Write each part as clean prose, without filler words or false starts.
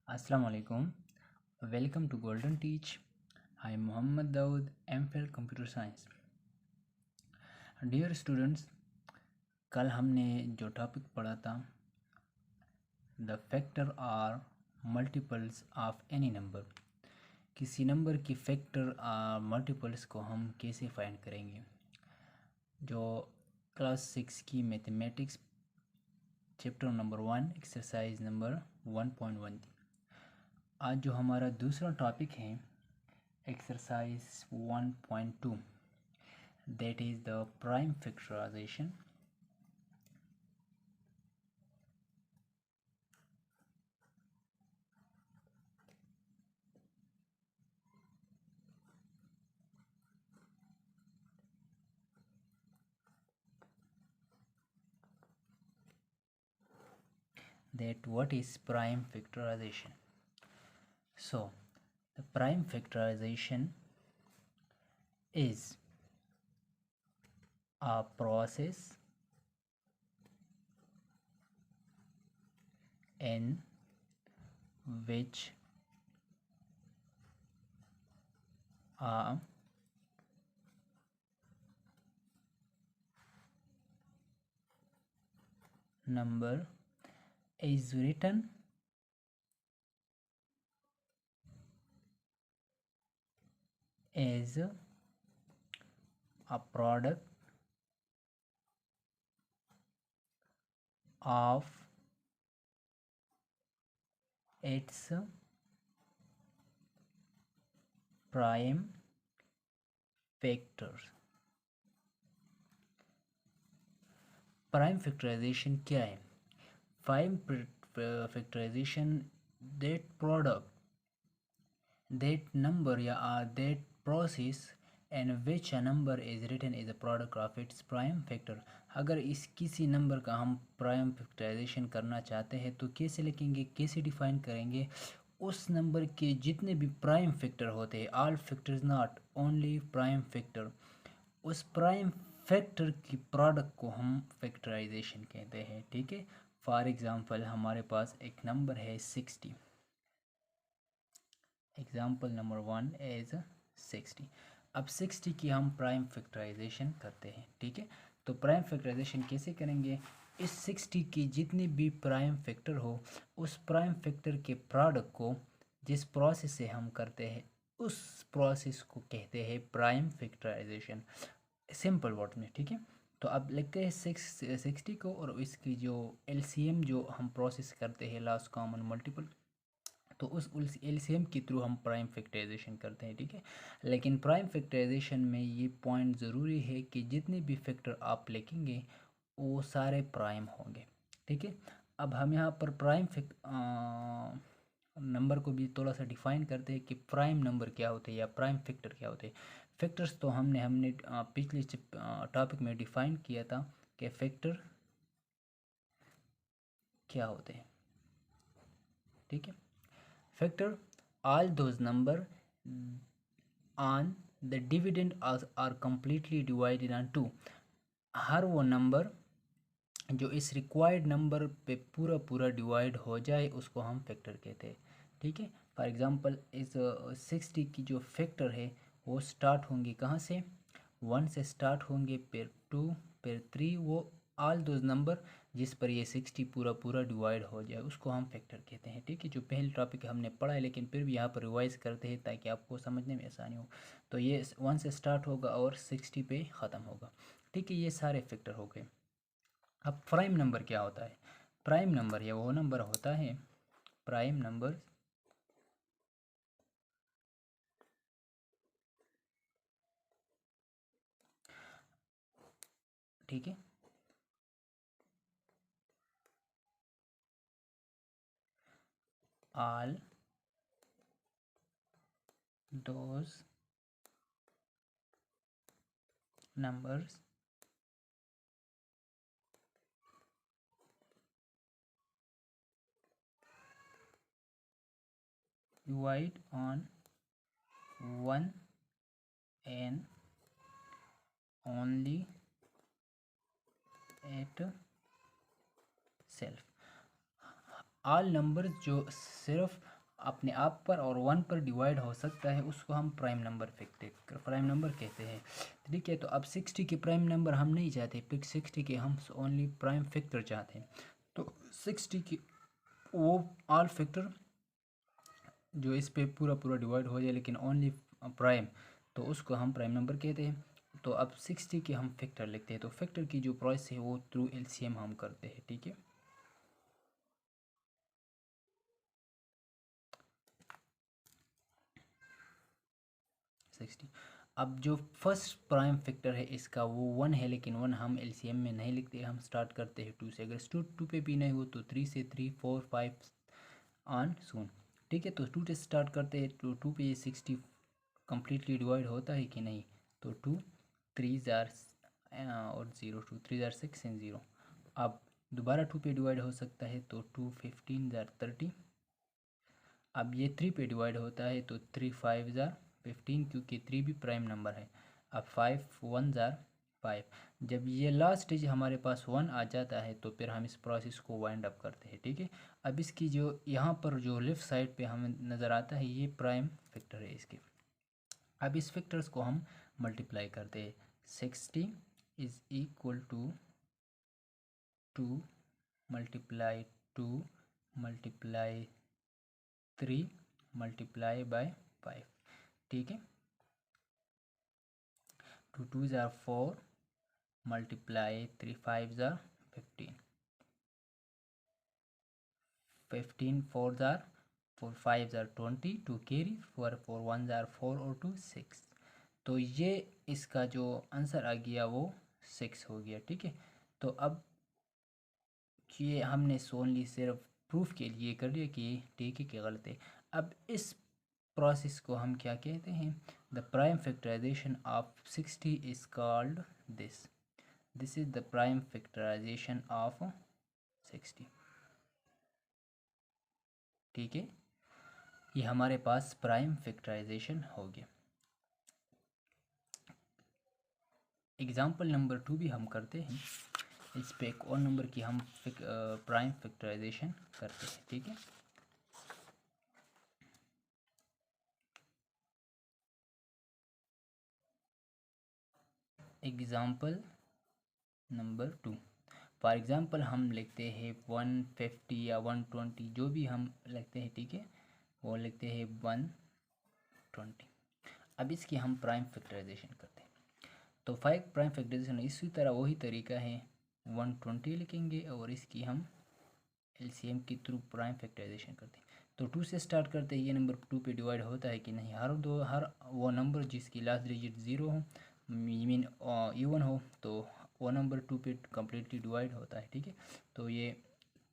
Assalamu alaikum. Welcome to Golden Teach. I am Muhammad Dawood, MPhil Computer Science. Dear students, कल हमने जो topic पढ़ा था the factor are multiples of any number, किसी number की factor multiples को हम कैसे फाइंड करेंगे, जो क्लास 6 की mathematics chapter number 1 exercise number 1.1 थी। आज जो हमारा दूसरा टॉपिक है exercise 1.2, that is the prime factorization. That what is prime factorization? So the prime factorization is a process in which a number is written as a product of its prime factors. Prime factorisation क्या है? Prime factorisation that product, that number या that process in which a number is written as a product of its prime factor. अगर इस किसी number का हम prime factorisation करना चाहते हैं तो कैसे लिखेंगे, कैसे डिफाइन करेंगे? उस नंबर के जितने भी प्राइम फैक्टर होते हैं, all factors not only prime factor, उस प्राइम फैक्टर की प्रोडक्ट को हम फैक्टराइजेशन कहते हैं। ठीक है, फॉर एग्जांपल हमारे पास एक नंबर है 60। Example number 1 is 60। अब 60 की हम प्राइम फैक्टराइजेशन करते हैं। ठीक है, तो प्राइम फैक्टराइजेशन कैसे करेंगे? इस 60 की जितनी भी प्राइम फैक्टर हो, उस प्राइम फैक्टर के प्रोडक्ट को जिस प्रोसेस से हम करते हैं, उस प्रोसेस को कहते हैं प्राइम फैक्टराइजेशन, सिंपल वर्ड में। ठीक है, तो अब लिखते हैं 60 को, और इसकी जो एलसीएम जो हम प्रोसेस करते हैं लास्ट कॉमन मल्टीपल, तो उस एलसीएम के थ्रू हम प्राइम फैक्टराइजेशन करते हैं। ठीक है, लेकिन प्राइम फैक्टराइजेशन में ये पॉइंट ज़रूरी है कि जितने भी फैक्टर आप लिखेंगे वो सारे प्राइम होंगे। ठीक है, अब हम यहाँ पर प्राइम नंबर को भी थोड़ा सा डिफाइन करते हैं कि प्राइम नंबर क्या होते हैं या प्राइम फैक्टर क्या होते हैं। फैक्टर्स तो हमने पिछले टॉपिक में डिफाइन किया था कि फैक्टर क्या होते हैं। ठीक है, factor all those number on the dividend are completely divided on 2। हर वो नंबर जो इस रिक्वायर्ड नंबर पे पूरा पूरा डिवाइड हो जाए उसको हम फैक्टर कहते हैं। ठीक है, फॉर एग्जांपल इस 60 की जो फैक्टर है वो स्टार्ट होंगे कहाँ से? 1 से स्टार्ट होंगे, फिर 2, फिर 3, वो ऑल दोज नंबर जिस पर ये 60 पूरा पूरा डिवाइड हो जाए उसको हम फैक्टर कहते हैं। ठीक है, जो पहले टॉपिक हमने पढ़ा है, लेकिन फिर भी यहाँ पर रिवाइज करते हैं ताकि आपको समझने में आसानी हो। तो ये 1 से स्टार्ट होगा और 60 पे ख़त्म होगा। ठीक है, ये सारे फैक्टर हो गए। अब प्राइम नंबर क्या होता है? प्राइम नंबर या वो नंबर होता है, प्राइम नंबर ठीक है, all those numbers divide on 1 and only at self. All numbers जो सिर्फ अपने आप पर और 1 पर डिवाइड हो सकता है, उसको हम प्राइम नंबर कहते हैं। ठीक है, तो अब 60 के प्राइम नंबर हम नहीं चाहते, पिक 60 के हम ओनली प्राइम फैक्टर चाहते हैं। तो 60 की वो ऑल फैक्टर जो इस पे पूरा पूरा डिवाइड हो जाए लेकिन ओनली प्राइम, तो उसको हम प्राइम नंबर कहते हैं। तो अब 60 के हम फैक्टर लिखते हैं, तो फैक्टर की जो प्रोसेस है वो थ्रू एलसीएम हम करते हैं। ठीक है, अब जो फर्स्ट प्राइम फैक्टर है इसका वो 1 है, लेकिन 1 हम एलसीएम में नहीं लिखते, हम स्टार्ट करते हैं 2 से। अगर 2 पे भी नहीं हो तो 3 से, 3 4 5 ऑन सून। ठीक है, तो 2 से स्टार्ट करते हैं, तो 2 पे ये 60 कम्प्लीटली डिवाइड होता है कि नहीं, तो 2 3 जार और 0, 2 3 जार 6 एंड 0। अब दोबारा 2 पे डिवाइड हो सकता है, तो 2 15 जार 30। अब ये 3 पे डिवाइड होता है, तो 3 5 जार 15, क्योंकि 3 भी प्राइम नंबर है। अब 5 1 जार 5। जब ये लास्ट स्टेज हमारे पास 1 आ जाता है तो फिर हम इस प्रोसेस को वाइंड अप करते हैं। ठीक है, अब इसकी जो यहाँ पर जो लेफ़्ट साइड पे हमें नज़र आता है ये प्राइम फैक्टर है इसके। अब इस फैक्टर्स को हम मल्टीप्लाई करते हैं। 60 is equal to 2 multiply 2 multiply 3 multiply by 5। ठीक है, 2 2 ज़ार 4 मल्टीप्लाई 3 5 ज़ार 15, 15 4 ज़ार 4 5 ज़ार 20, 2 कैरी 4 4 1 ज़ार 4 और 2 6। तो ये इसका जो आंसर आ गया वो 6 हो गया। ठीक है, तो अब ये हमने ओनली सिर्फ प्रूफ के लिए कर लिया कि ठीक है कि गलत है। अब इस प्रोसेस को हम क्या कहते हैं, the prime factorisation of 60 is called this. This is the prime factorisation of 60। ठीक है, ये हमारे पास प्राइम फैक्टराइजेशन हो गया। एग्जाम्पल नंबर 2 भी हम करते हैं, इस पे एक और नंबर की हम प्राइम फैक्टराइजेशन करते हैं। ठीक है, एग्जाम्पल नंबर 2। फॉर एग्ज़ाम्पल हम लिखते हैं 150 या 120, जो भी हम लिखते हैं। ठीक है, वो लिखते हैं 120। अब इसकी हम प्राइम फैक्टराइजेशन करते हैं, तो प्राइम फैक्टराइजेशन इसी तरह वही तरीका है, 120 लिखेंगे और इसकी हम एलसीएम के थ्रू प्राइम फैक्टराइजेशन करते हैं। तो 2 से स्टार्ट करते हैं, ये नंबर 2 पे डिवाइड होता है कि नहीं, हर वो नंबर जिसकी लास्ट डिजिट 0 हो, मीन इवन हो, तो वो नंबर 2 पे कम्प्लीटली डिवाइड होता है। ठीक है, तो ये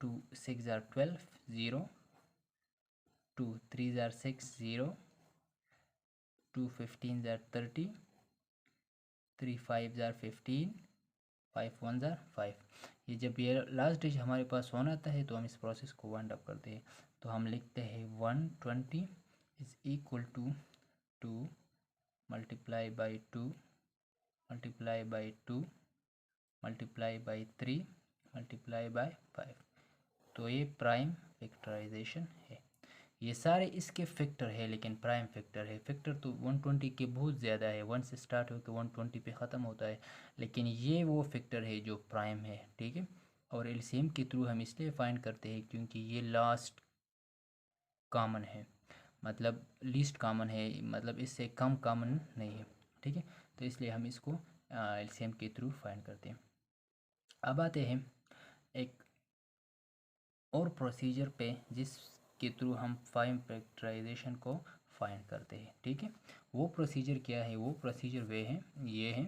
2 6 ज़ार 12 0, 2 3 ज़ार 6 0, 2 15 ज़ार 30, 3 5 ज़ार 15, 5 1 ज़ार 5। ये जब ये लास्ट डिजिट हमारे पास 1 आता है तो हम इस प्रोसेस को वाइंड अप करते हैं। तो हम लिखते हैं 120 is equal to 2 multiply by 2 multiply by 2 multiply by 3 multiply by 5। तो ये प्राइम फैक्टराइजेशन है। ये सारे इसके फैक्टर है, लेकिन प्राइम फैक्टर है। फैक्टर तो 120 के बहुत ज़्यादा है, 1 से स्टार्ट होकर 120 पे ख़त्म होता है, लेकिन ये वो फैक्टर है जो प्राइम है। ठीक है, और एलसीएम के थ्रू हम इसलिए फाइंड करते हैं क्योंकि ये लास्ट कॉमन है, मतलब लीस्ट कॉमन है, मतलब इससे कम कॉमन नहीं है। ठीक है, तो इसलिए हम इसको एलसीएम के थ्रू फाइंड करते हैं। अब आते हैं एक और प्रोसीजर पे जिसके थ्रू हम प्राइम फैक्टराइजेशन को फाइंड करते हैं। ठीक है, वो प्रोसीजर क्या है, वो प्रोसीजर वे है, ये है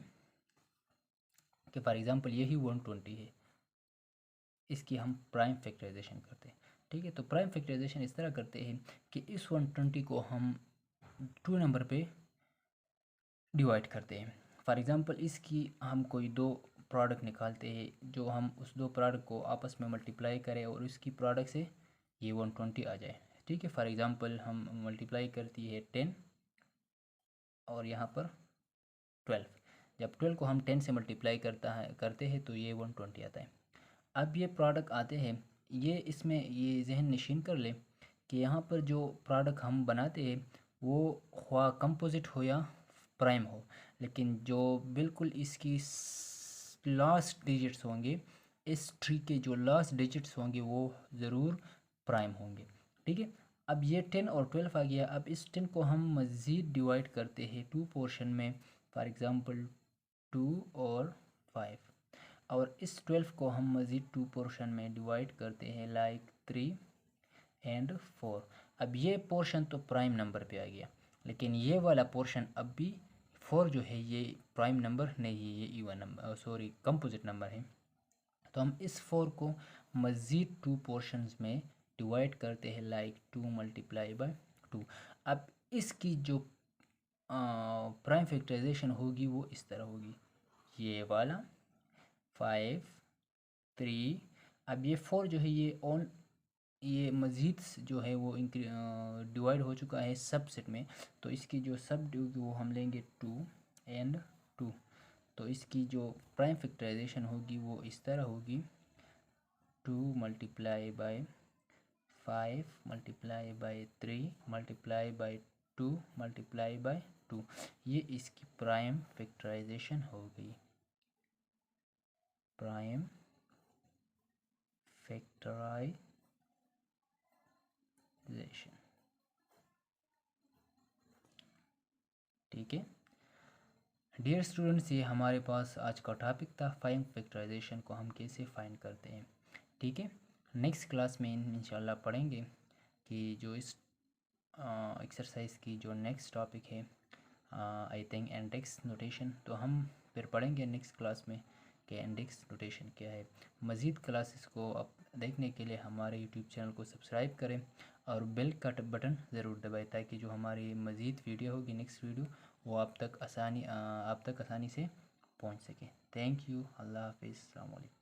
कि फॉर एग्जांपल यही 120 है, इसकी हम प्राइम फैक्टराइजेशन करते हैं। ठीक है, तो प्राइम फैक्टराइजेशन इस तरह करते हैं कि इस 120 को हम 2 नंबर पे डिवाइड करते हैं। फॉर एग्ज़ाम्पल इसकी हम कोई दो प्रोडक्ट निकालते हैं, जो हम उस दो प्रोडक्ट को आपस में मल्टीप्लाई करें और उसकी प्रोडक्ट से ये 120 आ जाए। ठीक है, फॉर एग्ज़ाम्पल हम मल्टीप्लाई करती है 10 और यहाँ पर 12। जब 12 को हम 10 से मल्टीप्लाई करते हैं तो ये 120 आता है। अब ये प्रोडक्ट आते हैं, ये इसमें ये जहन नशीन कर ले कि यहाँ पर जो प्रोडक्ट हम बनाते हैं वो ख्वा कंपोजिट हो या प्राइम हो, लेकिन जो बिल्कुल इसकी लास्ट डिजिट्स होंगे, इस ट्री के जो लास्ट डिजिट्स होंगे वो ज़रूर प्राइम होंगे। ठीक है, अब ये 10 और 12 आ गया। अब इस 10 को हम मज़ीद डिवाइड करते हैं 2 पोर्शन में, फॉर एग्ज़ाम्पल 2 और 5, और इस 12 को हम मज़ीद 2 पोर्शन में डिवाइड करते हैं लाइक 3 एंड 4। अब ये पोर्शन तो प्राइम नंबर पे आ गया, लेकिन ये वाला पोर्शन अब भी 4 जो है ये प्राइम नंबर नहीं है, ये even number, sorry composite number है। तो हम इस 4 को मज़ीद 2 पोर्शंस में डिवाइड करते हैं लाइक 2 मल्टीप्लाई बाय 2। अब इसकी जो प्राइम फैक्टराइजेशन होगी वो इस तरह होगी, ये वाला 5 3, अब ये 4 जो है ये मज़ीद जो है वो डिवाइड हो चुका है सबसेट में, तो इसकी जो सब होगी वो हम लेंगे 2 एंड 2। तो इसकी जो प्राइम फैक्टराइजेशन होगी वो इस तरह होगी 2 multiply by 5 multiply by 3 multiply bye 2 multiply by 2। ये इसकी प्राइम फैक्टराइजेशन हो गई, प्राइम फैक्टराइजेशन। ठीक है डियर स्टूडेंट्स, ये हमारे पास आज का टॉपिक था, प्राइम फैक्टराइजेशन को हम कैसे फाइंड करते हैं। ठीक है, नेक्स्ट क्लास में इंशाल्लाह पढ़ेंगे कि जो इस एक्सरसाइज की जो नेक्स्ट टॉपिक है आई थिंक इंडेक्स नोटेशन, तो हम फिर पढ़ेंगे नेक्स्ट क्लास में कि इंडेक्स नोटेशन क्या है। मज़ीद क्लासेस को आप देखने के लिए हमारे यूट्यूब चैनल को सब्सक्राइब करें और बेल का बटन ज़रूर दबाएं, ताकि जो हमारी मज़ीद वीडियो होगी नेक्स्ट वीडियो वो आप तक आसानी से पहुंच सके। थैंक यू, अल्लाह हाफिज़, अस्सलाम वालेकुम।